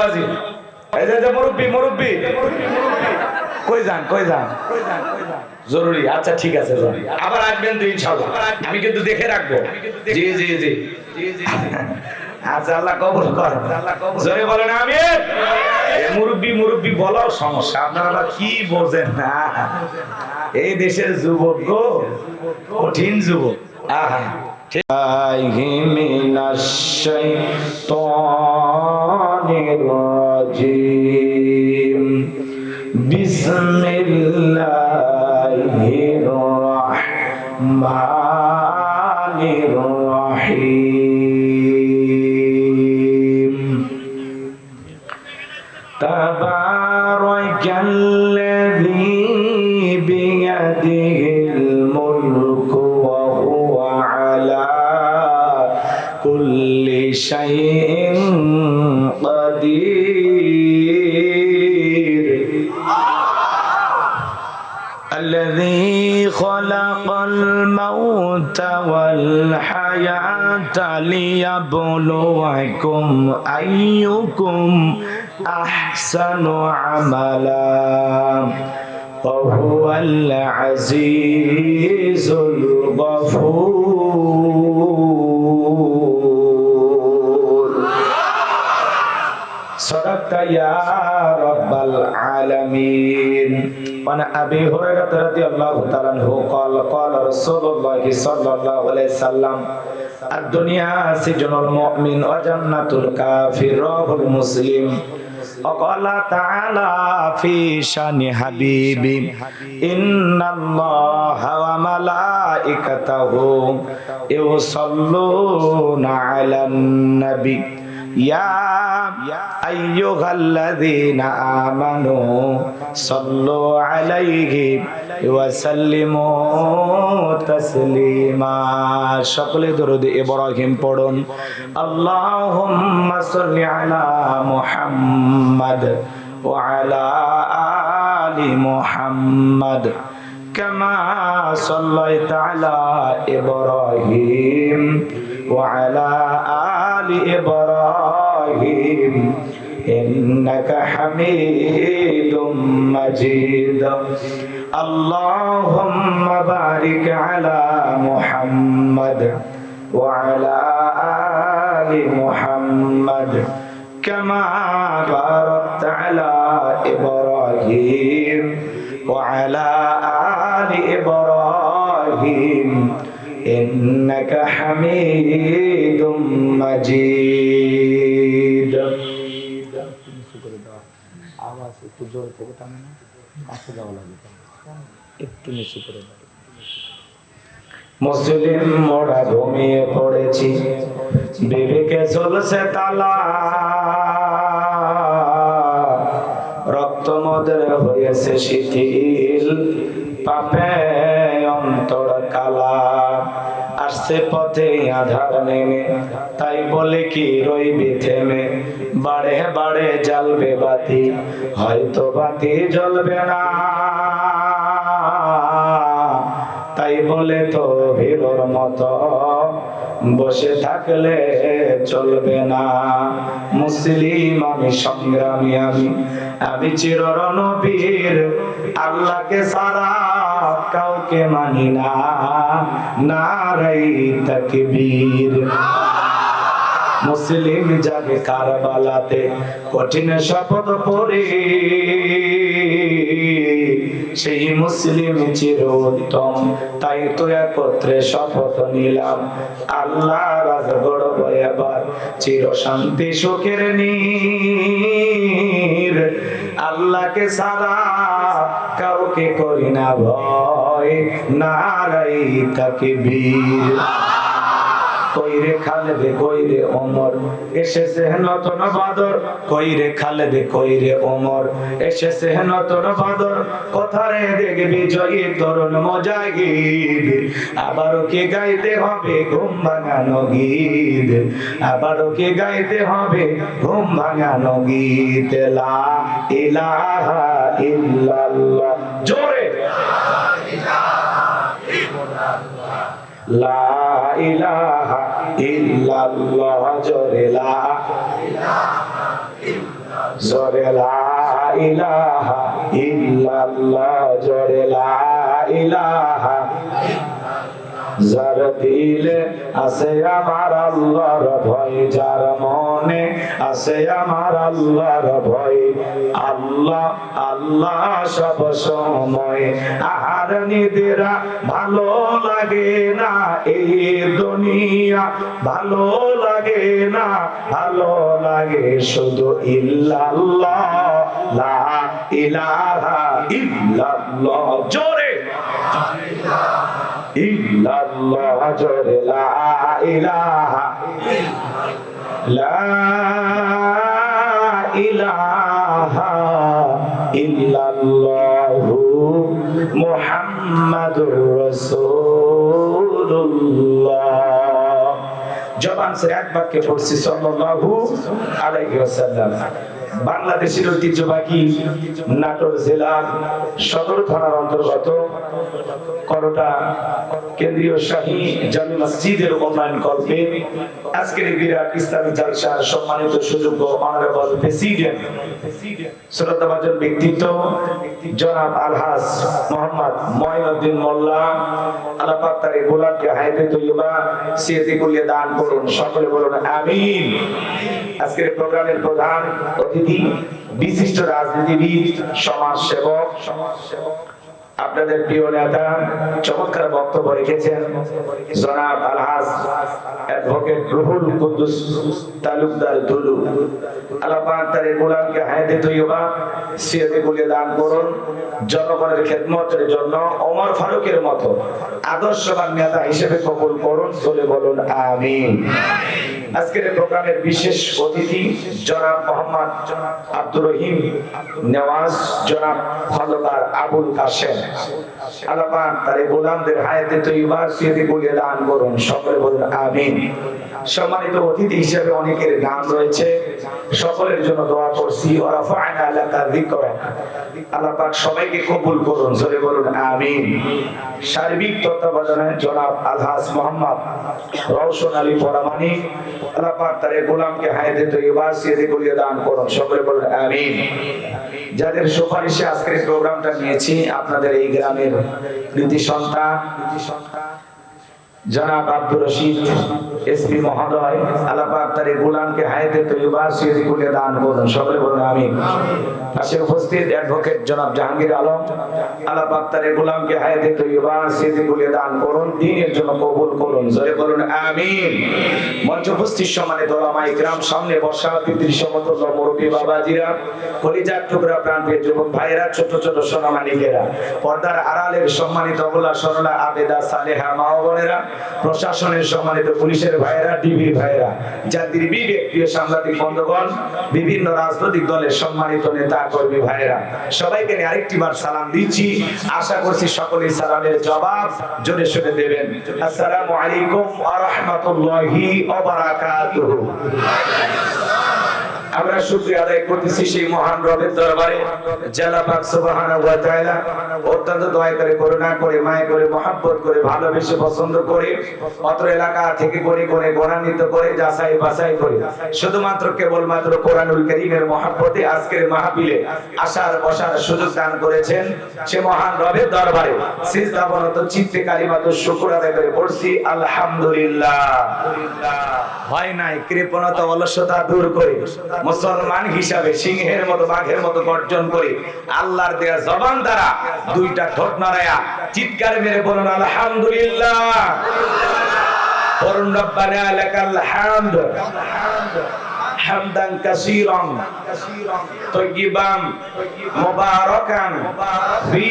বাবাজি এই যে মুরব্বি মুরব্বি কই যান জরুরি আচ্ছা ঠিক আছে জরুরি আবার আসবেন তো ইনশাআল্লাহ আমি কিন্তু দেখে রাখবো জি জি জি আচ্ছা আল্লাহ কবুল করেন জোরে বলেন আমিন মুরব্বি বলাও সমস্যা আপনারা কি বোঝেন না এই দেশের যুবক গো কঠিন যুবক আহা মিনাশ শাইতানির রাজিম বিসমিল্লাহির রাহমানির রাহিম তাবারাকাল্লাযী বিয়াদিহিল মুলকু ওয়া হুয়া আলা কুল্লি শাইইন কাদির الذي خلق الموت والحياة ليبلوكم أيكم أحسن عملا وهو العزيز الغفور صدقت يا رب العالمين وعن أبي هريرة رضي الله تعالى عنه قال قال رسول الله صلى الله عليه وسلم الدنيا سجن المؤمن وجنة الكافر رواه مسلم وقال تعالى في شان حبيبي إن الله وملائكته يصلون على النبي يا أيها الذين آمنوا صلوا عليه وسلموا تسليما সকলে দরুদ ইব্রাহিম পড়ুন اللهم صل على محمد وعلى آل محمد كما صليت على إبراهيم وعلى آل إبراهيم إنك حميد مجيد اللهم بارك على محمد وعلى آل محمد كما باركت على إبراهيم وعلى آل إبراهيم إنك حميد مجيد আওয়াজ একটু জোর থেকে টানে না কাছে যাওয়া লাগে একটু নিচু করে দাও মুসলিম মোরা ঘুমিয়ে পড়েছি বিবেকে চলছে তালা রক্ত মদের হয়েছে শিথিল পাপে অন্তর কালা আসছে পথে আধার নেমে তাই বলে কি রইবি থেমে বাড়ে বাড়ে জ্বলবে বাতি হয়তো বাতি জ্বলবে না তাই বলে তো ভিড়র মতো বসে থাকলে চলবে না মুসলিম আমি সংগ্রামী আমি চিররণবীর আল্লাহকে সারা কাউকে মানি না নারাই তাকবীর মুসলিম যাবে কারবালাতে কঠিন শপথ পড়ে সেই মুসলিম চিরোত্তম তাই তো একত্রে শপথ নিলাম আল্লাহ রাজ গড়ব এবার চির শান্তি সুখের নীর আল্লাহকে সারা কাউকে করি না ভয় নারাই তাকবীর কইরে খালেদে কইরে ওমর এসেছে নতুন বাদর কইরে খালেদে কইরে ওমর এসেছে নতুন বাদর কোথারে দেখবি জয়ী তরুণ মুজাহিদ আবারও কি গাইতে হবে ঘুম ভাঙানো গীত আবারও কি গাইতে হবে ঘুম ভাঙানো গীত লা ইলাহা ইল্লাল্লাহ জোরে লা ইলাহা ইল্লাল্লাহ জোরে লা ইলাহা ইল্লাল্লাহ জোরে লা ইলাহা ইল্লাল্লাহ, জোরে লা ইলাহা। যার দিলে আছে আমার আল্লাহর ভয়, যার মনে আছে আমার আল্লাহর ভয়, আল্লাহ আল্লাহ সব সময়। আর নিদেরা ভালো লাগে না এই দুনিয়া, ভালো লাগে না, ভালো লাগে শুধু ইল্লাল্লাহ, লা ইলাহা ইল্লাল্লাহ, জোরে ইল্লাল্লাহ, জোরে লা ইলাহা, লা ইলাহা ইল্লাল্লাহু মুহাম্মাদুর রাসূলুল্লাহ। জবান से এক বাক্যে পড়ছি সাল্লাল্লাহু আলাইহি ওয়াসাল্লাম। বাংলাদেশের ঐতিহ্যবাহী নাটোর জেলার সদর থানার অন্তর্গত করোটা কেন্দ্রীয় শাহী জামি মসজিদের উন্নয়ন কল্পে আজকের এই বিরাট ইসলামী জালসার সম্মানিত সুযোগ্য অনারেবল প্রেসিডেন্ট শ্রদ্ধাভাজন ব্যক্তিত্ব জনাব আলহাজ মোহাম্মদ মঈনুদ্দিন মোল্লা, আল্লাহ পাক তার এই গোলামকে হায়াতে তৈয়বা সিয়াতি কুলিয়ে দান করুন, সকলে বলুন আমিন। আজকের প্রোগ্রামের প্রধান অতিথি বিশিষ্ট রাজনীতিবিদ, সমাজ সেবক, আপনাদের প্রিয় নেতা, চমৎকার বক্তব্য রেখেছেন জনাব আলহাজ অ্যাডভোকেট রুহুল কুদ্দুস তালুকদার দুলু। আল্লাহ পাক তার এই গোলামকে হায়াতে তৈয়বা সিয়াতে কুলিয়ে দান করুন, জনগণের খেদমতের জন্য ওমর ফারুকের মতো আদর্শবান নেতা হিসেবে কবুল করুন, বলে বলুন আমিন। আজকের প্রোগ্রামের বিশেষ অতিথি জনাব মোহাম্মদ আব্দুর রহিম নেওয়াজ, জনাব খন্দকার আবুল কাশেম। আল্লাহ পাক তার এই গোলামদের হায়াতে তৈয়বা সিয়াতে কুলিয়ে দান করুন, সকলে বলুন আমিন। সম্মানিত অতিথি হিসেবে অনেকের নাম রয়েছে, সকলের জন্য দোয়া করছি। ওয়া রাফা'না লাকা যিকরাক, আল্লাহ পাক সবাইকে কবুল করুন, জোরে বলুন আমিন। সার্বিক তত্ত্বাবধানে জনাব আলহাজ মোহাম্মদ রওশন আলী পরামানিক, আল্লাহ পাক তার এই গোলামকে হায়াতে তৈয়বা সিয়াতে কুলিয়ে দান করুন, সকলে বলুন আমিন। যাদের সুপারিশে আজকের প্রোগ্রামটা নিয়েছি আপনাদের এই গ্রামের কৃতি সন্তান জনাব আব্দুর রশিদ এসপি মহোদয়, আল্লাহ পাক তার এই গোলামকে হায়াতে তৈয়বা সিয়াতে কুলিয়ে দান করুন, সকলে বলুন আমিন। পাশে উপস্থিত অ্যাডভোকেট জনাব জাহাঙ্গীর আলম, আল্লাহ পাক তার এই গোলামকে হায়াতে তৈয়বা সিয়াতে কুলিয়ে দান করুন, দ্বীনের জন্য কবুল করুন, জোরে বলুন আমিন। মঞ্চ উপস্থিত সম্মানিত ওলামা ইকরাম, সামনে বসা পিতৃ সমতুল্য মুরব্বী বাবাজিরা, কলিজার টুকরা প্রাণপ্রিয় যুবক ভাইরা, ছোট ছোট সোনামানিকেরা, পর্দার আড়ালের সম্মানিত অবলা সরলা আবেদা সালেহা মা ও বোনেরা, প্রশাসনের সম্মানিত পুলিশের ভাইরা, ডিবির ভাইরা, জাতির বিবেক প্রিয় সাংবাদিক বন্ধুগণ, বিভিন্ন রাজনৈতিক দলের সম্মানিত নেতা কর্মী ভাইরা, সবাইকে নিয়ে আরেকটি বার সালাম দিচ্ছি। আশা করছি সকলেই সালামের জবাব জোরে সোরে দেবেন। আসসালামু আলাইকুম ওয়া রাহমাতুল্লাহি ওয়া বারাকাতুহু। আমরা শুকরিয়া আদায় করতেছি সেই মহান রবের দরবারে, যারা পাক সুবহানাহু ওয়া তাআলা অত্যন্ত দয়া করে, করুণা করে, মায়া করে, মহব্বত করে, ভালোবেসে পছন্দ করে, অত্র এলাকা থেকে করে করে গণান্বিত করে, যাচাই বাছাই করে শুধুমাত্র কেবলমাত্র কোরআনুল কারীমের মহব্বতে আজকের মাহফিলে আসার বসার সুযোগ দান করেছেন। সে মহান রবের দরবারে সিজদাবনত চিত্তে কালিমাতুশ শুকর আদায় করে পড়ছি আলহামদুলিল্লাহ। হয় নাই কৃপণতা অলসতা দূর করে মুসলমান হিসাবে সিংহের মতো বাঘের মতো গর্জন করে আল্লাহর দেয়া জবান দ্বারা দুইটা ঠোঁট নাড়ায়া চিৎকার মেরে বলুন আলহামদুলিল্লাহ। বলুন রব্বানা লাকাল হামদ হামদান কাসীরান তাইয়িবান মুবারাকান ফি।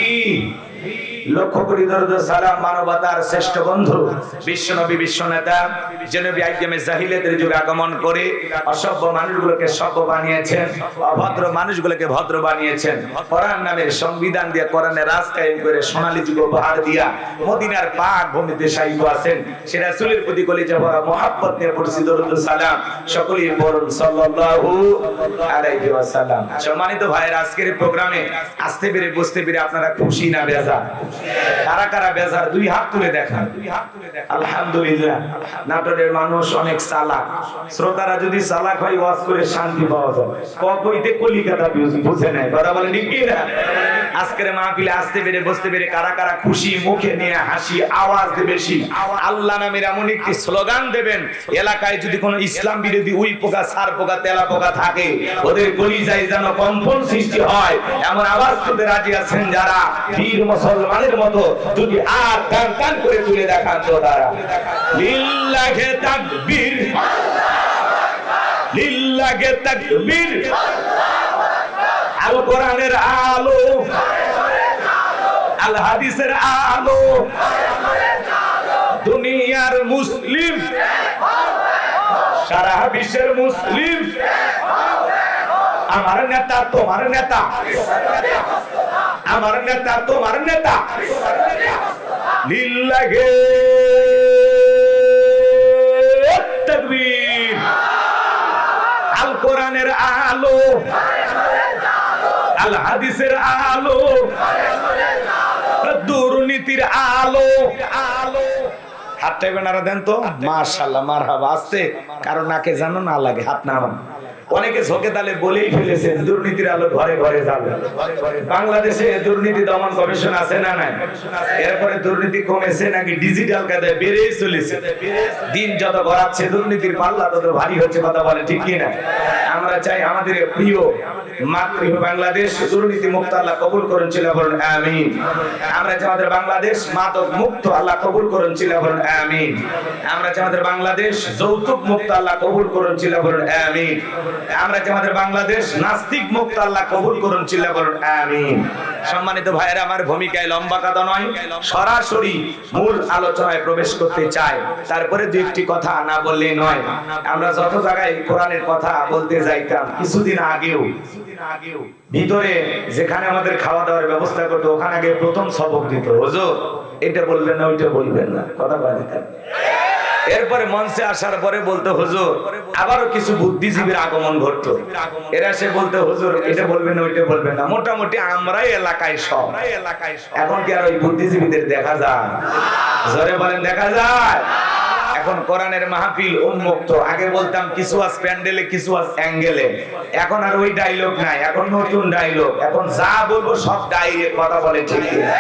লক্ষ্য করি দরুদ সালাম মানবতার শ্রেষ্ঠ বন্ধু বিশ্বনবী বিশ্বনেতা জনাবে আইয়ামে জাহিলিয়াতের যুগে আগমন করে অসভ্য মানুষগুলোকে সভ্য বানিয়েছেন, অভদ্র মানুষগুলোকে ভদ্র বানিয়েছেন। কোরআন নামের সংবিধান দিয়ে কোরআনের রাজ কায়েম করে সোনালী যুগ উপহার দিয়া মদিনার পাক ভূমিতে শায়িত আছেন। সে রাসূলের প্রতি কলিজা ভরা মহব্বত নিয়ে পড়ছি দরুদ সালাম, সকলেই পড়ুন সাল্লাল্লাহু আলাইহি ওয়াসাল্লাম। সম্মানিত ভাইয়েরা, আজকের প্রোগ্রামে আসতে পেরে বুঝতে পেরে আপনারা খুশি না বেজার? বেজার? কারা কারা বেজার? দুই হাত তুলে দেখান। আলহামদুলিল্লাহ। নাটোরের মানুষ অনেক চালাক। শ্রোতারা যদি চালাক হয় ওয়াজ করে শান্তি পাওয়া যায়। কইতে কলিকাতা বুঝে নেয়, কথা বলেন ঠিক কি না? আজকের মাহফিলে আসতে পেরে বসতে পেরে কারা কারা খুশি, মুখে নিয়ে হাসি, আওয়াজ বেশি। আল্লাহ নামের এমন একটি স্লোগান দেবেন, এলাকায় যদি কোনো ইসলাম বিরোধী উই পোকা, সার পোকা, তেলা পোকা থাকে, ওদের কলিজায় যেন কম্পন সৃষ্টি হয়, এমন আওয়াজ তুলতে রাজি আছেন যারা? বীর মুসলমানের মতো যদি আর টান টান করে তুলে দেখান তো তারা। লিল্লাহে তাকবীর, লিল্লাহে তাকবীর। আল কোরআনের আলো, আল হাদিসের আলো, দুনিয়ার মুসলিম, সারা বিশ্বের মুসলিম। আমার নেতা তোমার নেতা, আমার নেতা তোমার নেতা। লিল্লাহে তাকবীর। আল কোরআনের আলো, আল হাদিসের আলো, দুর্নীতির আলো। আলো হাতটাই বেনারা দেন তো। মাশাআল্লাহ, মারহাবা। আসতে কারণ নাকে জানো না লাগে, হাত নামান। অনেকে ঝোঁকে তালে বলেই ফেলেছেন দুর্নীতির আলো ঘরে ঘরে যাবে। বাংলাদেশে দুর্নীতি দমন কমিশন আছে না নাই? এরপরে দুর্নীতি কমেছে নাকি ডিজিটাল কায়দায় বেড়েই চলেছে? দিন যত গড়াচ্ছে দুর্নীতির পাল্লা তত ভারী হচ্ছে, কথা বলে ঠিক কি না? আমরা চাই আমাদের প্রিয় মাতৃ বাংলাদেশ দুর্নীতি মুক্ত আল্লাহ কবুল করুন, চিল্লা বলুন আমিন। আমরা চাই আমাদের বাংলাদেশ মাদক মুক্ত আল্লাহ কবুল করুন, চিল্লা বলুন আমিন। আমরা চাই আমাদের বাংলাদেশ যৌতুক মুক্ত আল্লাহ কবুল করুন, চিল্লা বলুন আমিন। আমরা চাই আমাদের বাংলাদেশ নাস্তিক মুক্ত আল্লাহ কবুল করুন, চিল্লা বলুন আমিন। সম্মানিত ভাইয়েরা, আমার ভূমিকায় লম্বা কথা নয়, সরাসরি মূল আলোচনায় প্রবেশ করতে চাই। তারপরে দুই একটি কথা না বললেই নয়। আমরা যত জায়গায় কোরআনের কথা বলতে যাইতাম, কিছুদিন আগেও ভিতরে যেখানে আমাদের খাওয়া দাওয়ার ব্যবস্থা করতো, ওখানে আগে প্রথম সবক দিত, হুজুর এটা বলবেন না, ওইটা বলবেন না, কথা বলেন। এরপরে মঞ্চে আসার পরে বলতো হুজুর, আবারও কিছু বুদ্ধিজীবীর আগমন ঘটতো। এরা সে বলতো হুজুর এটা বলবেন না, ওইটা বলবেন না। মোটামুটি আমরাই এলাকায় সব। এখন কি আর ওই বুদ্ধিজীবীদের দেখা যায়? জোরে বলেন, দেখা যায়? এখন কোরআনের মাহফিল উন্মুক্ত। আগে বলতাম কিছু আজ প্যান্ডেলে, কিছু আজ অ্যাঙ্গেলে। এখন আর ওই ডায়লগ নাই, এখন নতুন ডায়লগ। এখন যা বলবো সব ডাইরেক্ট, কথা বলে ঠিক কিনা?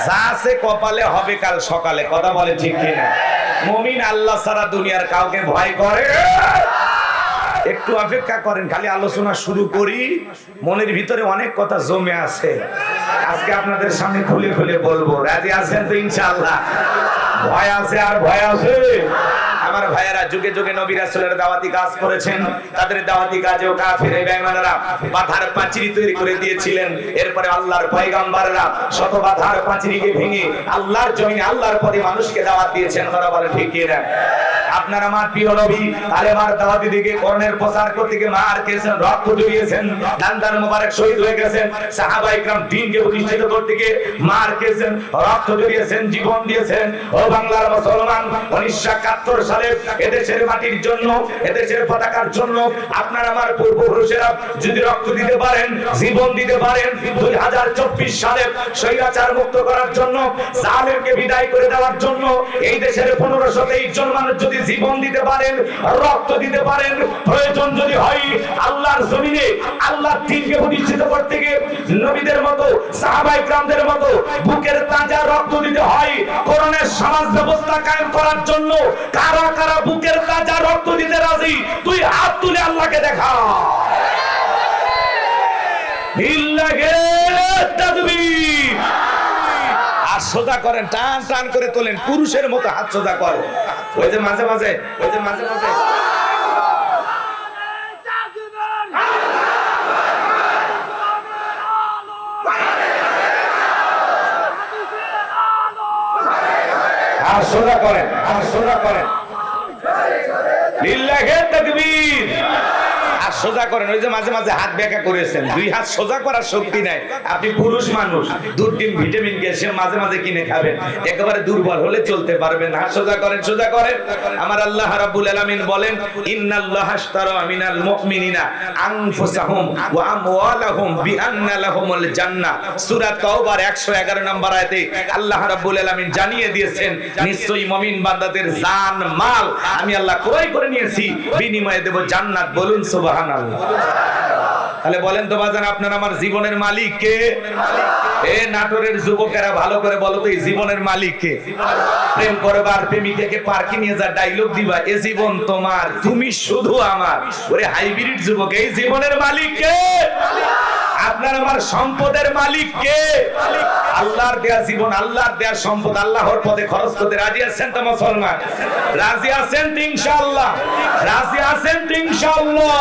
যা আছে কপালে হবে কাল সকালে, কথা বলে ঠিক কিনা? মুমিন আল্লাহ ছাড়া দুনিয়ার কাউকে ভয় করে? একটু অপেক্ষা করেন, খালি আলোচনা শুরু করি। মনের ভিতরে অনেক কথা জমে আছে, আজকে আপনাদের সামনে খুলে খুলে বলবো। রাজি আছেন তো ইনশাআল্লাহ? ভয় আছে আর ভয় আছে। আমার ভাইয়েরা যুগে যুগে নবী রাসূলের দাওয়াতি কাজ করেছেন। তাদের দাওয়াতি কাজেও কাফের বেঈমানরা বাধার পাঁচিরি তৈরি করে দিয়েছিলেন। এরপরে আল্লাহর পয়গম্বররা শত বাধার পাঁচিরিকে ভেঙে আল্লাহর জমিনে আল্লাহর পথে মানুষকে দাওয়াত দিয়েছেন, কথা বলে ঠিক কি না? আপনার আমার প্রিয় নবী কালেমার দাওয়াতি দিকে কোরআনের প্রচার করতে গিয়ে মার খেয়েছেন, রক্ত ঝরিয়েছেন, দান মোবারক শহীদ হয়ে গেছেন। সাহাবা ইকরাম দ্বীনকে প্রতিষ্ঠিত করতে গিয়ে মার খেয়েছেন, রক্ত ঝরিয়েছেন, জীবন দিয়েছেন। ও বাংলার মুসলমান, 1971 সালে এদেশের মাটির জন্য, এদেশের পতাকার জন্য আপনার আমার পূর্বপুরুষেরা যদি রক্ত দিতে পারেন, জীবন দিতে পারেন, 2024 সালে স্বৈরাচার মুক্ত করার জন্য, জালেমকে বিদায় করে দেওয়ার জন্য এই দেশের 1523 জন মানুষ যদি জীবন দিতে পারেন, রক্ত দিতে পারেন, প্রয়োজন যদি হয় আল্লাহর জমিনে আল্লাহর দ্বীনকে প্রতিষ্ঠিত করতে গিয়ে নবীদের মতো, সাহাবায়ে কেরামদের মতো বুকের তাজা রক্ত দিতে হয় কোরআনের সমাজ ব্যবস্থা কায়েম করার জন্য, কারা কারা বুকের তাজা রক্ত দিতে রাজি? তুই হাত তুলে আল্লাহকে দেখা। লিল্লাহি তাকবীর। আর সোজা করেন, টান টান করে তোলেন, পুরুষের মতো হাত সোজা করেন। ওই যে মাঝে মাঝে, ওই যে মাঝে মাঝে আর সোজা করেন, আর সোজা করেন। লিল্লাহি তাকবীর। আর সোজা করেন। ওই যে মাঝে মাঝে হাত বেঁকা করেছেন, দুই হাত সোজা করার শক্তি নাই। আপনি পুরুষ মানুষ, দুধ ডিম ভিটামিন ক্যালসিয়াম মাঝে মাঝে কিনে খাবেন, একেবারে দুর্বল হলে চলতে পারবেন না। সোজা করেন, সোজা করেন। আমার আল্লাহ রাব্বুল আলামিন বলেন, ইন্নাল্লাহা আশতারা মিনাল মুমিনিনা আনফুসাহুম ওয়া আমওয়ালাহুম বিআন্না লাহুমুল জান্নাহ। সূরা তাওবার 111 নম্বর আয়াতে আল্লাহ রাব্বুল আলামিন জানিয়ে দিয়েছেন, নিশ্চয়ই মুমিন বান্দাদের জান মাল আমি আল্লাহ ক্রয় করে নিয়েছি, বিনিময়ে দেব জান্নাত। বলুন সুবহানাল্লাহ। তাহলে বলেন তো বাজান, আপনার আমার জীবনের মালিক কে? এ নাটোরের যুবকেরা ভালো করে বলো তো, এই জীবনের মালিক কে? প্রেম করবার প্রেমিকাকে পার্কে নিয়ে যা ডায়লগ দিবা, এ জীবন তোমার, তুমি শুধু আমার। ওরে হাইব্রিড যুবক, এই জীবনের মালিক কে? আপনার আমার সম্পদের মালিক কে? আল্লাহর দেয়া জীবন, আল্লাহর দেয়া সম্পদ আল্লাহর পথে খরচ করতে রাজি আছেন তো মুসলমান? রাজি আছেন তো ইনশাআল্লাহ? রাজি আছেন তো ইনশাআল্লাহ?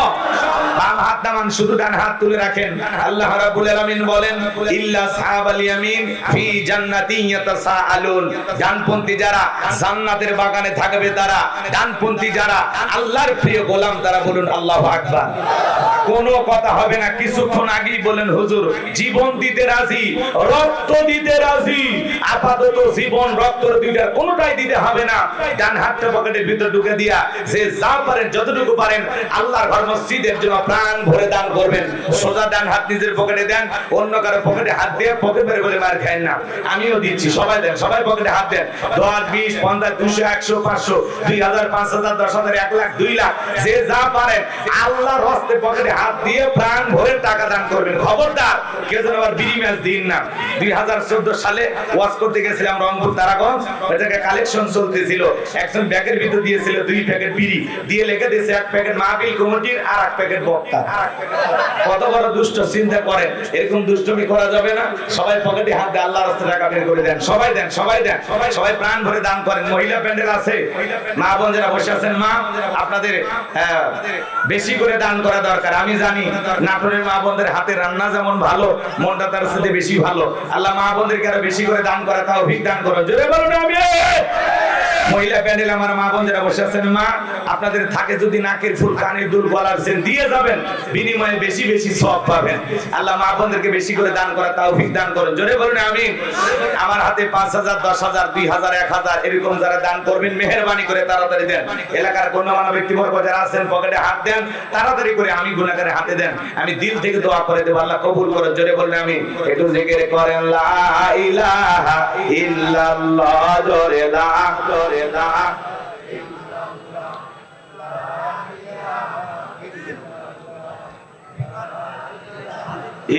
বাম হাত নামান, শুধু ডান হাত তুলে রাখেন। আল্লাহ রাব্বুল আলামিন বলেন, ইল্লা সাহাবাল ইয়ামিন ফি জান্নাতিন ইয়াতাসাআলুন। ডানপন্থী যারা জান্নাতের বাগানে থাকবে তারা, ডানপন্থী যারা আল্লাহর প্রিয় গোলাম তারা, বলুন আল্লাহু আকবার। কোনো কথা হবে না। কিছুক্ষণ আগেই বলেন, হুজুর জীবন দিতে রাজি, রক্ত দিতে রাজি। আপাতত জীবন রক্ত দুইটার কোনোটাই দিতে হবে না। ডান হাতটা পকেটের ভিতর ঢুকে দিয়া যে যা পারেন যতটুকু পারেন আল্লাহর ঘর মসজিদের জন্য প্রাণ ভরে দান করবেন। সোজা ডান হাত নিজের পকেটে দেন, অন্য কারো পকেটে হাত দিয়ে পকেট বের করে মার খায় না। আমিও দিচ্ছি, সবাই দেন, সবাই পকেটে হাত দেন। 10, 20, 50, 200, 100, 500, 2000, 5000, 10000, 1 লাখ, 2 লাখ, যে যা পারেন আল্লাহর হস্তে পকেটে হাত দিয়ে প্রাণ ভরে টাকা দান করবেন। খবরদার কেউ যেন আবার বিড়ি ম্যাচ দিন না। 2014 সালে ওয়াজ করতে গেছিলাম রংপুর তারাগঞ্জ, ওই জায়গায় কালেকশন চলতেছিল। একজন ব্যাগের ভিতর দিয়েছিল 2 প্যাকেট বিড়ি, দিয়ে লিখে দিয়েছে 1 প্যাকেট মাহফিল কমিটির আর 1 প্যাকেট বক্তা। কত বড় দুষ্ট, চিন্তা করেন। এরকম দুষ্টমি করা যাবে না। সবাই পকেটে হাত দিয়ে আল্লাহর রাস্তায় টাকা বের করে দেন। সবাই দেন, সবাই দেন, সবাই প্রাণ ভরে দান করেন। মহিলা প্যান্ডেল আছে, মা বোন যারা বসে আছেন, মা আপনাদের বেশি করে দান করা দরকার। আমি জানি নাটোরের মা বোনদের হাতে রান্না যেমন ভালো, মনটা তার সাথে বেশি ভালো। আল্লাহ মা বোনদেরকে আরো বেশি করে দান করা তৌফিক দান করুন। জোরে বলুন আমিন। মহিলা প্যান্ডেল আমার মা বোন যারা বসে আছেন, মা আপনাদের থাকে যদি নাকের ফুল, কানের দুল, গলার চেন দিয়ে যাবেন, বিনিময়ে বেশি বেশি সওয়াব পাবেন। আল্লাহ মা বোনদেরকে বেশি করে দান করা তৌফিক দান করুন। জোরে বলুন আমিন। আমার হাতে 5000, 10000, 2000, 1000 এরকম যারা দান করবেন মেহেরবানি করে তাড়াতাড়ি দেন। এলাকার গণ্যমান্য ব্যক্তিবর্গ যারা আছেন পকেটে হাত দেন, তাড়াতাড়ি করে আমি গুনাহগারে হাতে দেন। আমি দিল থেকে দোয়া করে দেব, আল্লাহ কবুল করুন। জোরে বলুন আমিন। একটু জিকির করেন, লা ইলাহা ইল্লাল্লাহ। জোরে লা, জোরে লা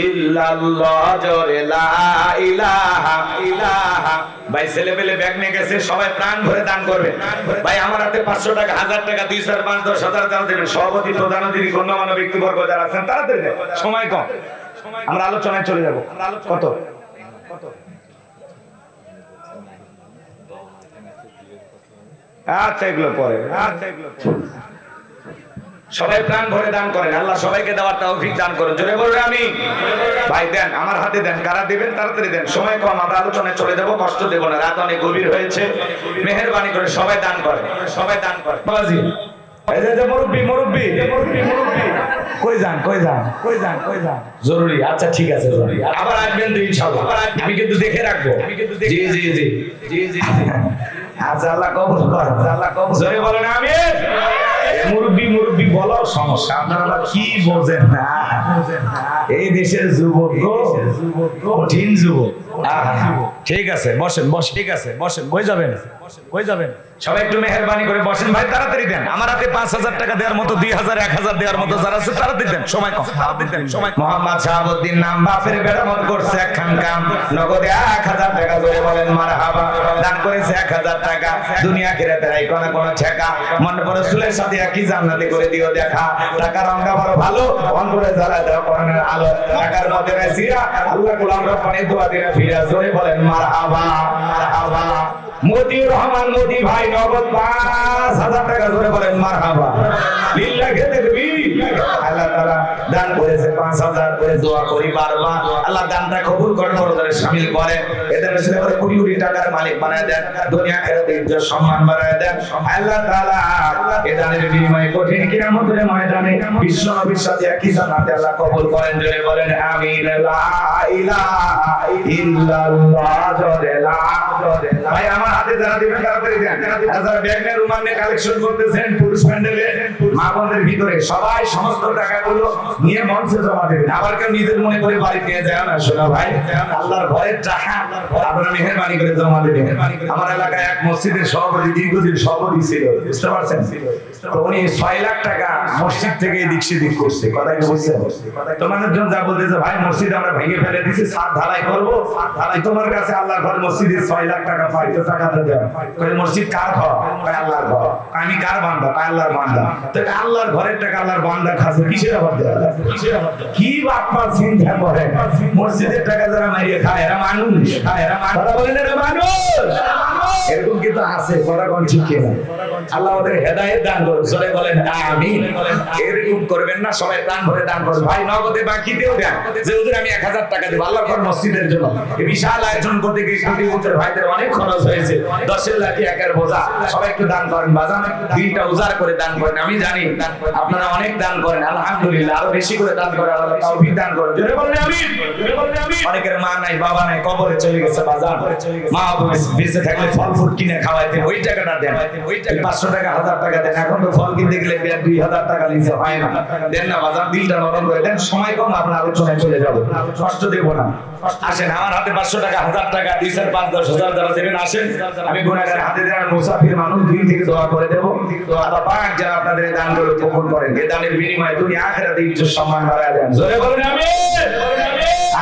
ইল্লাল্লাহ। জোরে লা ইলাহা ইলাহা। ভাই ছেলে পেলে ব্যাগ নিয়ে গেছে, সবাই প্রাণ ভরে দান করবে। ভাই আমার হাতে 500 টাকা, 1000 টাকা, 2000, 5, 10,000 টাকা দেবেন। সভাপতি, প্রধান অতিথি, গণ্যমান্য ব্যক্তিবর্গ যারা আছেন তাড়াতাড়ি দেন, সময় কম, আমরা আলোচনায় চলে যাব। কত? আচ্ছা এগুলো পরে, আচ্ছা এগুলো সবাই প্রাণ ভরে দান করেন। আল্লাহ সবাইকে দেওয়ার তৌফিক দান করুন। জোরে বলুন আমিন। ভাই দেন, আমার হাতে দেন। কারা দিবেন তাড়াতাড়ি দেন, সময় কম, আমরা আলোচনায় চলে যাব, কষ্ট দেব না। রাত অনেক গভীর হয়েছে, মেহেরবানি করে সবাই দান করেন, সবাই দান করেন। বাবাজি এই যে মুরব্বি, মুরব্বি, মুরব্বি, মুরব্বি কই যান, কই যান, কই যান, কই যান? জরুরি, আচ্ছা ঠিক আছে, জরুরি। আবার আসবেন তো ইনশাআল্লাহ। আমি কিন্তু দেখে রাখবো। জি জি জি জি জি। আচ্ছা আল্লাহ কবুল করেন, আল্লাহ কবুল। জোরে বলেন আমিন। মুরব্বি মুরব্বি বলার সমস্যা, আপনারা কি বোঝেন না। এই দেশের যুবক কঠিন যুবক। ঠিক আছে বসেন, বসেন, ঠিক আছে বসেন। কই যাবেন, কই যাবেন? সবাই একটু মেহেরবানি করে বসেন। ভাই তাড়াতাড়ি দেন। আমার হাতে 5000 টাকা দেওয়ার মতো, 2000, 1000 দেওয়ার মতো যারা আছে তাড়াতাড়ি দেন, সময় কম, তাড়াতাড়ি দেন, সময়। মোহাম্মদ শাহাবুদ্দিন নাম, বাপের বেড়ামত করছে একখান কাম, নগদে 1000 টাকা করে বলেন মারহাবা। দান করেছে 1000 টাকা, দুনিয়া আখিরাতের এই কোন কোন ঠেকা, মনে পড়ে চুলের সাথে কি জান্নাতি করে দিও দেখা। টাকার রংটা বড় ভালো, অন্তরে জ্বালা দেওয়া কোরআনের আলো, টাকার মধ্যে রাসিয়া আল্লাহ গোলাম রব্বানি দোয়া দিনে ফিরে। জোরে বলেন মারহাবা, মারহাবা। মতিউর রহমান মোদি ভাই নগদ ৫,০০০ টাকা জোরে বলেন মারহাবা লিল্লাহি তাকবীর। আল্লাহ তাআলা দান করেছে ৫,০০০ করে দোয়া করি বারবার আল্লাহ দানটা কবুল করেন, ওদের শামিল করেন, এদের ছেলে করে কোটি কোটি টাকার মালিক বানায় দেন, দুনিয়া আখিরাতে ইজ্জত সম্মান বাড়ায় দেন। আল্লাহ তাআলা এই দানের বিনিময়ে কঠিন কিয়ামতের ময়দানে বিশ্ব নবীর সাথে একই জান্নাতে আল্লাহ কবুল করেন, জোরে বলেন আমিন। লা ইলাহা ইল্লাল্লাহ জোরে লা। ভাই আমার হাতে যারা দিবেন তাড়াতাড়ি দেন, যারা ব্যাগ নিয়ে রুমাল নিয়ে কালেকশন করতেছেন পুরুষ প্যান্ডেলে মা বোনদের ভিতরে সবাই সমস্ত টাকাগুলো নিয়ে মঞ্চে জমা দেবেন। আবার কেউ নিজের মনে করে বাড়ি নিয়ে যায় না, শোনা ভাই আল্লাহর ঘরের টাকা আপনারা মেহেরবানি করে জমা দেবেন। আমার এলাকায় এক মসজিদের সভাপতি দীর্ঘদিন সভাপতি ছিল, বুঝতে পারছেন, তো উনি ৬ লাখ টাকা মসজিদ থেকে এদিক সেদিক করছে, কথা কি বুঝছেন? তো মানুষজন যা বলতেছে ভাই মসজিদ আমরা ভেঙে ফেলে দিছি, ছাদ ঢালাই করবো, তোমার কাছে আল্লাহর ঘর মসজিদে ৬ লাখ টাকা পাই, তো টাকাটা দেন। মসজিদ কার ঘর? আল্লাহর ঘর। আমি কার বান্দা? আল্লাহর বান্দা। তো আল্লাহর ঘরের টাকা আল্লাহর বান্দা খাচ্ছে, কিসের অভাব দেওয়া? কি বাপমা চিন্তা করে? মসজিদের টাকা যারা মারিয়ে খায় এরা মানুষ, এরা বলেন এরা মানুষ। এরকম কিন্তু আছে, পরাগণ ঠিক কিনা? আল্লাহ আমাদের হেদায়েত দান করুন, সবাই বলেন আমিন। এরকম করবেন না, সবাই প্রাণ ভরে দান করুন। ভাই নগদে বাকিতেও দেন, যে হুজুর আমি ১,০০০ টাকা দেব আল্লাহর ঘর মসজিদের জন্য। এই বিশাল আয়োজন করতে গিয়ে কোটি কোটি ভাইদের অনেক খরচ হয়েছে, ১০ লাখ একের বোঝা। সবাই একটু দান করেন, বাজান দিলটা উজাড় করে দান করেন। আমি জানি আপনারা অনেক দান করেন, আলহামদুলিল্লাহ, আরো বেশি করে দান করেন, আল্লাহ তৌফিক দান করেন। জোরে বলেন আমিন। অনেকের মা নাই, বাবা নাই, কবরে চলে গেছে, বাজান মা বেঁচে থাকলে ফল ফুল কিনে খাওয়াইতেন, ওই টাকাটা দেন। ওই ৫০০ টাকা ১,০০০ টাকা দেন, এখন তো ফল কিনতে গেলে ২,০০০ টাকা নিচে হয় না, দেন না বাজান, দিলটা নরম করে দেন। সময় কম, আপনার আলোচনায় চলে যাবো, কষ্ট দেব না। আসেন আমার হাতে ৫০০ টাকা ১,০০০ টাকা ২ ৪ ৫ ১০,০০০ যারা দেবেন আসেন, আমি গুনাহগার হাতে দেন, মুসাফির মানুষ দিল থেকে দোয়া করে দেব। আল্লাহ পাক যেন আপনাদের এই দানগুলো কবুল করেন, এই দানের বিনিময়ে দুনিয়া আখিরাতে ইজ্জত সম্মান বাড়ায় দেন। জোরে বলেন আমিন।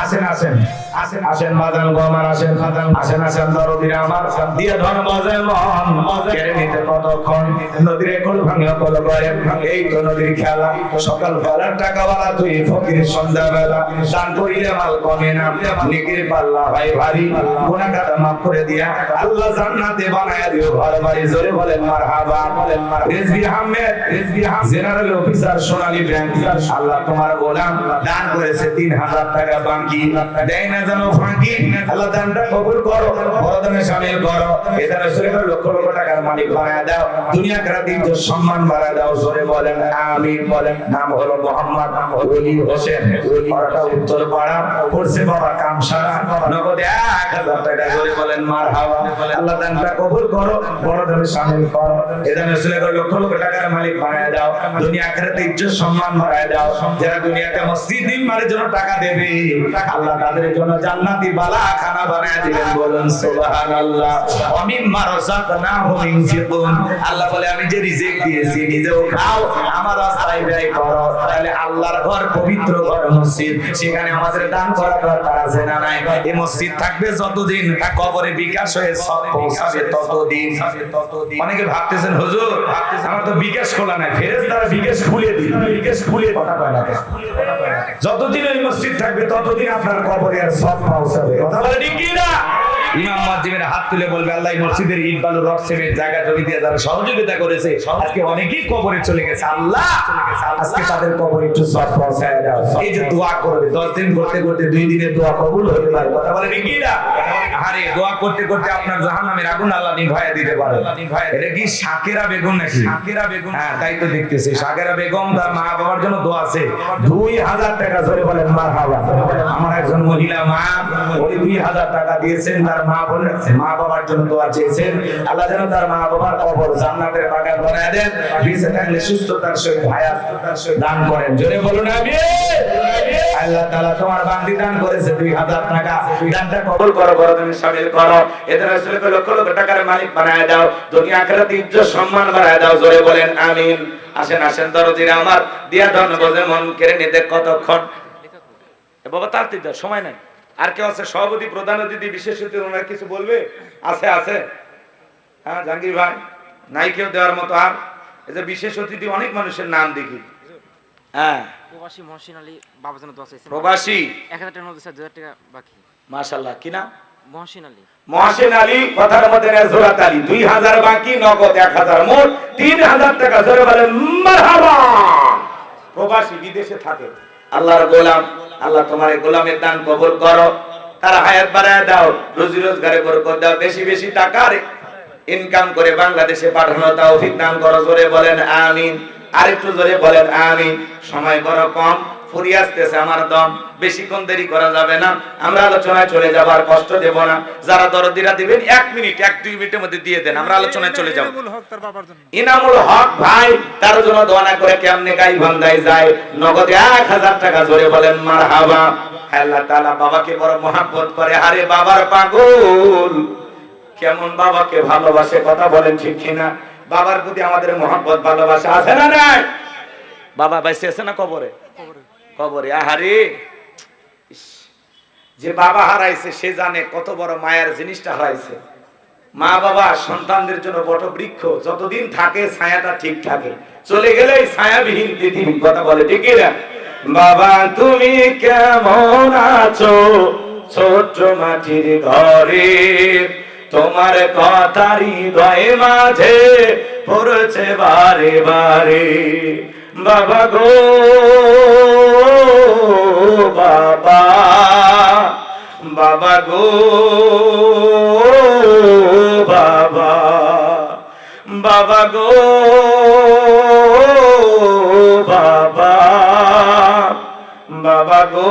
আসেন আসেন আসেন আসেন বাজান গো আমার, আসেন আসেন আসেন দরদিরা আমার, দিয়া ধন বাজে মন কেড়ে নিতে কতক্ষণ, নদীর কোল ভাঙে কল করে, এই তো নদীর খেলা। সকাল বেলার টাকাওয়ালা তুই ফকির সন্ধ্যা বেলা, দান করিলে মাল কমে না, নেকির পাল্লা ভাই ভারী, গুনাহ কাটা মাফ করে দিয়া আল্লাহ জান্নাতে বানায়া দিও ঘর বাড়ি। জোরে বলেন মারহাবা। রিজভী আহমেদ, জেনারেল অফিসার সোনালী ব্যাংক, আল্লাহ তোমার গোলাম দান করেছে ৩,০০০ টাকা বাকি, দেয় না যেন ফাঁকি। আল্লাহ দানটা কবুল করো, বড়দানে শামিল করো, এটা রাসূলের লক্ষ লক্ষ টাকার মালিক বানায় দাও, দুনিয়া আখিরাতে ইজ্জত সম্মান বাড়ায় দাও। জোরে বলেন আমিন। বলেন নাম হলো মোহাম্মদ ওলি হোসেন, পাড়াটা উত্তর পাড়া, পড়ছে বাবা কামসারা, নগদে ১,০০০ টাকা। জোরে বলেন মারহাবা। আল্লাহ দানটা কবুল করো, বড়দানে শামিল করো, এটা রাসূলের লক্ষ লক্ষ টাকার মালিক বানায় দাও, দুনিয়া আখিরাতে ইজ্জত সম্মান বাড়ায় দাও। যারা দুনিয়াতে মসজিদ নির্মাণের জন্য টাকা দেবে আল্লাহ তাদের জন্য জান্নাতি বালা খানা বানায় দিবেন, বলুন সুবহানাল্লাহ। ওয়া মিম্মা রাযাকনাহুম ইউনফিকুন, আল্লাহ বলে আমি যে রিজিক দিয়েছি নিজেও খাও, আমার রাস্তায় ব্যয় করো। তাহলে আল্লাহর ঘর পবিত্র ঘর মসজিদ, সেখানে আমাদের দান করা দরকার আছে না নাই? এই মসজিদ থাকবে যতদিন, কবরে বিকাশ হয়ে সব পৌঁছাবে ততদিন। অনেকে ভাবতেছেন হুজুর আমার তো বিকাশ খোলা নাই, ফেরেশতারা বিকাশ খুলে দিন, বিকাশ খুলে কথা কয় না। যতদিন এই মসজিদ থাকবে ততদিন আপনার কবরে আর সব পৌঁছাবে, কথা বলে ঠিক কি না? ইমাম মুয়াজ্জিমের হাত তুলে বলবে আল্লাহ এই মসজিদের ইট বালু রড সিমেন্ট জায়গা জমি দিয়ে যারা সহযোগিতা করেছে আজকে অনেকেই কবরে চলে গেছে, আল্লাহ আজকে তাদের কবরে একটু সব পৌঁছায় দাও। এই যে দোয়া করবে ১০ দিন করতে করতে ২ দিনের দোয়া কবুল হতে পারে, কথা বলে ঠিক কি না? আরে দোয়া করতে করতে আপনার জাহান্নামের আগুন আল্লাহ নিভায়া দিতে পারে। এটা কি শাকেরা বেগম নাকি? শাকেরা বেগম, হ্যাঁ তাই তো দেখতেছি। শাকেরা বেগম তার মা বাবার জন্য দোয়া আছে ২,০০০ টাকা। জোরে বলেন মারহাবা। আমার একজন মহিলা মা ওই ২,০০০ টাকা দিয়েছেন, তার মা বলেন মা বাবার জন্য দোয়া চেয়েছেন, আল্লাহ যেন তার মা বাবার কবর জান্নাতের বাগান বানায় দেন, বেঁচে থাকলে সুস্থতার সহিত হায়াত দান করেন। জোরে বলুন আমিন। আল্লাহ তাআলা তোমার বান্দি দান করেছে ২,০০০ টাকা, দানটা কবুল করো, বরদানে শামিল করো, এতে রাসূলকে লক্ষ লক্ষ টাকার মালিক বানায় দাও, দুনিয়া আখিরাতে ইজ্জত সম্মান বাড়ায় দাও। জোরে বলেন আমিন। আসেন আসেন দরদিরা আমার, দিয়া ধন বজে মন কেড়ে নিতে কতক্ষণ। বাবা তাড়াতাড়ি দাও, সময় নাই। আর কেউ আছে সভাপতি প্রধান অতিথি বিশেষ অতিথি ওনার কিছু বলবে? আছে আছে, হ্যাঁ জাহাঙ্গীর ভাই নাই কেউ দেওয়ার মতো? আর এই যে বিশেষ অতিথি অনেক মানুষের নাম দেখি, হ্যাঁ প্রবাসী মহসিন আলী বাবার জন্য দোয়া চাইছেন। প্রবাসী ১,০০০ টাকা নদী ২,০০০ টাকা বাকি। মাশাআল্লাহ, কি নাম? মহসিন আলী কথার মধ্যে জোরাত আলী 2000 বাকি নগদ 1000 মোট 3000 টাকা জোরে বলেন মারহাবা। প্রবাসী বিদেশে থাকে আল্লাহর গোলাম, আল্লাহ তোমার এই গোলামের দান কবুল করো, তার হায়াত বাড়ায় দাও, রুজি রোজগারে বরকত দাও, বেশি বেশি টাকা ইনকাম করে বাংলাদেশে পাঠানো তৌফিক দান করো, জোরে বলেন আমিন। আরেকটু জোরে বলেন আমিন। সময় বড় কম, ফুরিয়ে আসতেছে আমার দম, বেশিক্ষণ দেরি করা যাবে না, আমরা আলোচনায় চলে যাব, আর কষ্ট দেব না। যারা দরদিরা দিবেন 1 মিনিট 1-2 মিনিটের মধ্যে দিয়ে দেন, আমরা আলোচনায় চলে যাব। ইনামুল হক ভাই তার জন্য দোয়া না করে কেমনে গাই বান্দায় যায়, নগদে 1000 টাকা জোরে বলেন মারহাবা। আল্লাহ তাআলা বাবাকে বড় মহব্বত করে, আরে বাবার পাগল কেমন বাবাকে ভালোবাসে, কথা বলেন ঠিক কিনা? বাবার প্রতি আমাদের মহব্বত ভালোবাসা আছে না নাই? বাবা বাইসে আছে না কবরে? কবরে। আহারে যে বাবা হারাইছে সে জানে কত বড় মায়ের জিনিসটা হারাইছে। মা বাবা সন্তানদের জন্য বট বৃক্ষ, যতদিন থাকে ছায়াটা ঠিক থাকে, চলে গেলেই ছায়াবিহীন পৃথিবী, কথা বলে ঠিক না? বাবা তুমি কেমন আছো ছোট্ট মাটির ঘরে, তোমার কথা হৃদয়ে মাঝে পড়ছে বারে বারে। বাবা গো বাবা, বাবা গো বাবা, বাবা গো বাবা, বাবা গো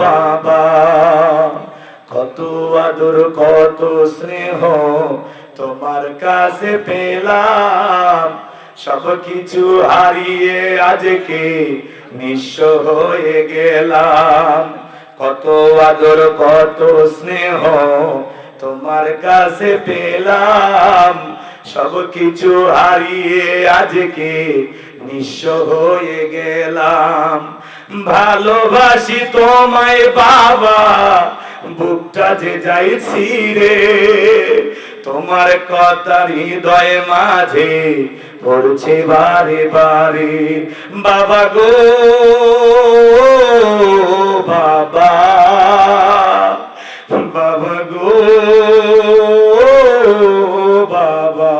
বাবা। কত আদর কত স্নেহ তোমার কাছে পেলাম, সব কিছু হারিয়ে আজকে নিঃস্ব হয়ে গেলাম। কত আদর কত স্নেহ তোমার কাছে পেলাম, সব কিছু হারিয়ে আজকে নিঃস্ব হয়ে গেলাম। ভালোবাসি তোমায় বাবা, বুকটা যে যাইছি রে, তোমার কথা হৃদয়ে মাঝে পড়ছে বারে বারে। বাবা গো বাবা, বাবা গো বাবা,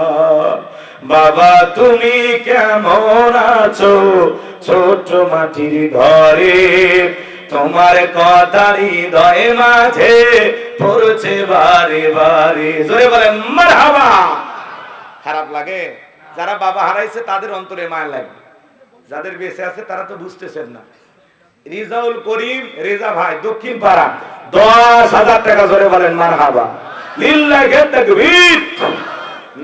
বাবা তুমি কেমন আছো ছোট মাটির ঘরে, তোমার কথা হৃদয়ে মাঝে পড়ছে বারে বারে। জোরে বলেন মারহাবা। খারাপ লাগে? যারা বাবা হারাইছে তাদের অন্তরে মায়া লাগে, যাদের বেঁচে আছে তারা তো বুঝতেছেন না। রিজাউল করিম রেজা ভাই দক্ষিণ পাড়া 10,000 টাকা জোরে বলেন মারহাবা। লিল্লাহি তাকবীর।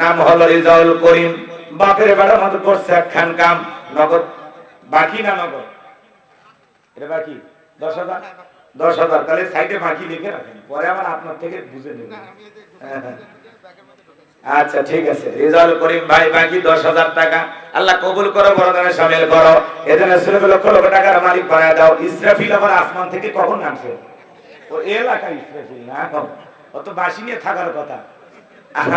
নাম হলো রিজাউল করিম, বাপের বেড়ার মতো করছে একখান কাম, নগদ বাকি না নগদ? এটা বাকি 10,000। 10,000 তাহলে সাইডে বাকি লিখে রাখেন, পরে আবার আপনার থেকে বুঝে নেবেন। আচ্ছা ঠিক আছে, রিজাউল করিম ভাই বাকি 10,000 টাকা, আল্লাহ কবুল করো, বড়দানে শামিল করো। এজন্য ছেলে লক্ষ লক্ষ টাকার মালিক বানায় দাও। ইসরাফিল আবার আসমান থেকে কখন নামছে? ও এলাকা ইসরাফিল না, ও তো বাসি নিয়ে থাকার কথা।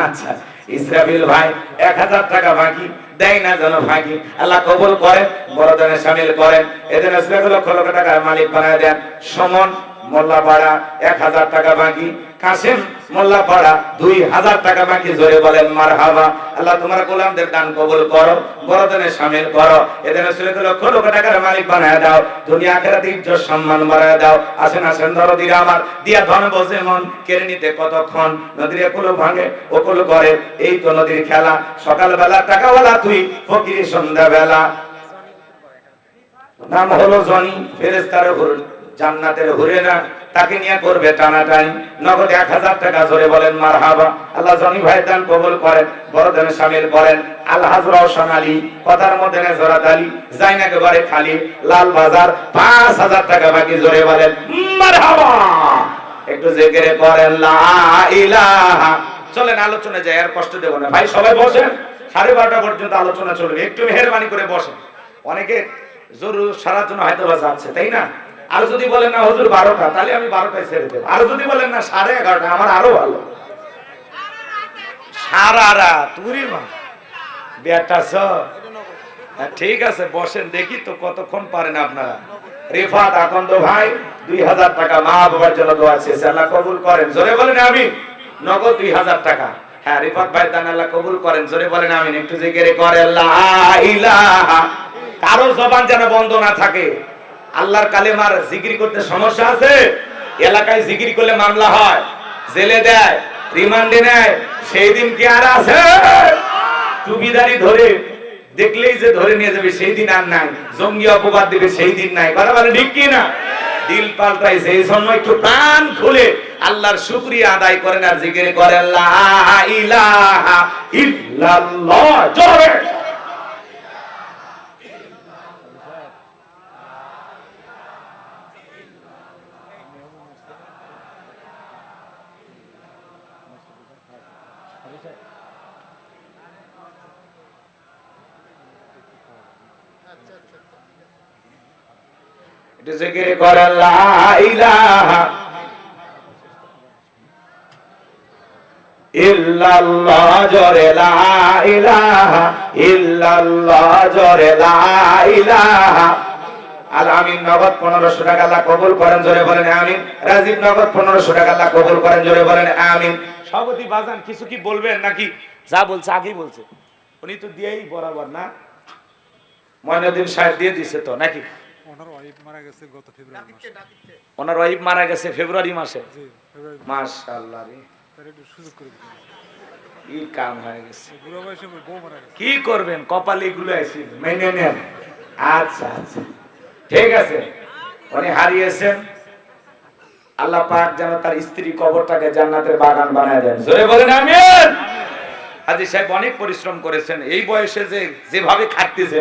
আচ্ছা ইসরাফিল ভাই 1000 টাকা বাকি, দেয় না যেন ফাঁকি, আল্লাহ কবুল করেন, বড়দানে শামিল করেন। এজন্য ছেলে লক্ষ লক্ষ টাকার মালিক বানায় দেন। সমন মোল্লাপাড়া 1000 টাকা বাকি, কাসেম মোল্লাপাড়া 2000 টাকা বাকি, জোরে বলেন মারহাবা। আল্লাহ তোমার গোলামদের দান কবুল করো, বড়দানে শামিল করো। এদের ছেলে লক্ষ লক্ষ টাকার মালিক বানায় দাও, দুনিয়া আখিরাতে ইজ্জত সম্মান বাড়ায় দাও। আসেন আসেন দরদিরা আমার, দিয়া ধন বসে মন কেড়ে নিতে কতক্ষণ, নদীর একুল ভাঙে ওকুল করে, এই তো নদীর খেলা। সকালবেলা টাকাওয়ালা তুই, ফকির সন্ধ্যা বেলা। নাম হলো জনি, ফেরেশতার জান্নাতের হুরে না, তাকে নিয়ে করবে টানাটানি। নগদ 1000 টাকা জোরে বলেন মারহাবা। আল্লাহ জনি ভাই দান কবুল করেন, বড়দানে শামিল করেন। আল হাজরা সোনালী কথার মধ্যে জোরাত আলী যাই না একেবারে খালি, লাল বাজার 5000 টাকা বাকি, জোরে বলেন মারহাবা। একটু জিকির করেন লা ইলাহা। চলেন আলোচনা যাই, আর কষ্ট দেব না ভাই, সবাই বসেন, 12:30 পর্যন্ত আলোচনা চলবে, একটু মেহেরবানি করে বসেন। অনেকে জরুর সারার জন্য হয়তো বা যাচ্ছে, তাই না? আর যদি বলেন না হুজুর 12টা, তাহলে আমি 12টায় ছেড়ে দেব। আর যদি বলেন না 11:30, আমার আরো ভালো, সারা রাত তুরি মা বেটা। ঠিক আছে বসেন, দেখি তো কতক্ষণ পারেন আপনারা। রিফাত আকন্দ ভাই 2000 টাকা মা বাবার জন্য দোয়া চেয়েছে, আল্লাহ কবুল করেন, জোরে বলেন আমিন। নগদ 2000 টাকা। হ্যাঁ, রিফাত ভাই দান আল্লাহ কবুল করেন, জোরে বলেন আমিন। একটু জিকির করে লা ইলাহা, কারো জবান যেন বন্ধ না থাকে। আল্লাহর কালেমার জিকির করতে সমস্যা আছে? এলাকায় জিকির করলে মামলা হয়, জেলে দেয়, রিমান্ডে নেয়, সেই দিন কি আর আছে? টুপিদারি ধরে দেখলেই যে ধরে নিয়ে যাবে সেই দিন আর নাই, জঙ্গি অপবাদ দিবে সেই দিন নাই। কথা বলে ঠিক কি না? দিল পাল্টাইছে, এই জন্য একটু প্রাণ খুলে আল্লাহর শুকরিয়া আদায় করেন আর জিকির করেন লা ইলাহা ইল্লাল্লাহ। জোরে একটু জিকির করেন লা ইলাহা ইল্লাল্লাহ। জোরে লা ইলাহা ইল্লাল্লাহ, জোরে লা ইলাহা। আর আমিন নগদ 1500 টাকা আল্লাহ কবুল করেন, জোরে বলেন আমিন। রাজীব নগদ 1500 টাকা আল্লাহ কবুল করেন, জোরে বলেন আমিন। সভাপতি বাজান কিছু কি বলবেন নাকি? যা বলছে আগেই বলছে, উনি তো দিয়েই বরাবর না। ময়নুদ্দিন সাহেব দিয়ে দিছে তো নাকি? ওনার ওয়াইফ মারা গেছে গত ফেব্রুয়ারি মাসে। ওনার ওয়াইফ মারা গেছে ফেব্রুয়ারি মাসে। জি, ফেব্রুয়ারি মাসে। মাশাআল্লাহ রে, তার একটু সুযোগ করে দিন। কি কাম হয়ে গেছে। বুড়ো বয়সে বউ মারা গেছে। কি করবেন, কপালে এগুলো আছে, মেনে নেন। আচ্ছা আচ্ছা, ঠিক আছে। উনি হারিয়েছেন, আল্লাহ পাক যেন তার স্ত্রী কবরটাকে জান্নাতের বাগান বানায় দেন, জোরে বলেন আমিন। হাজী সাহেব অনেক পরিশ্রম করেছেন, এই বয়সে যেভাবে খাটতেছেন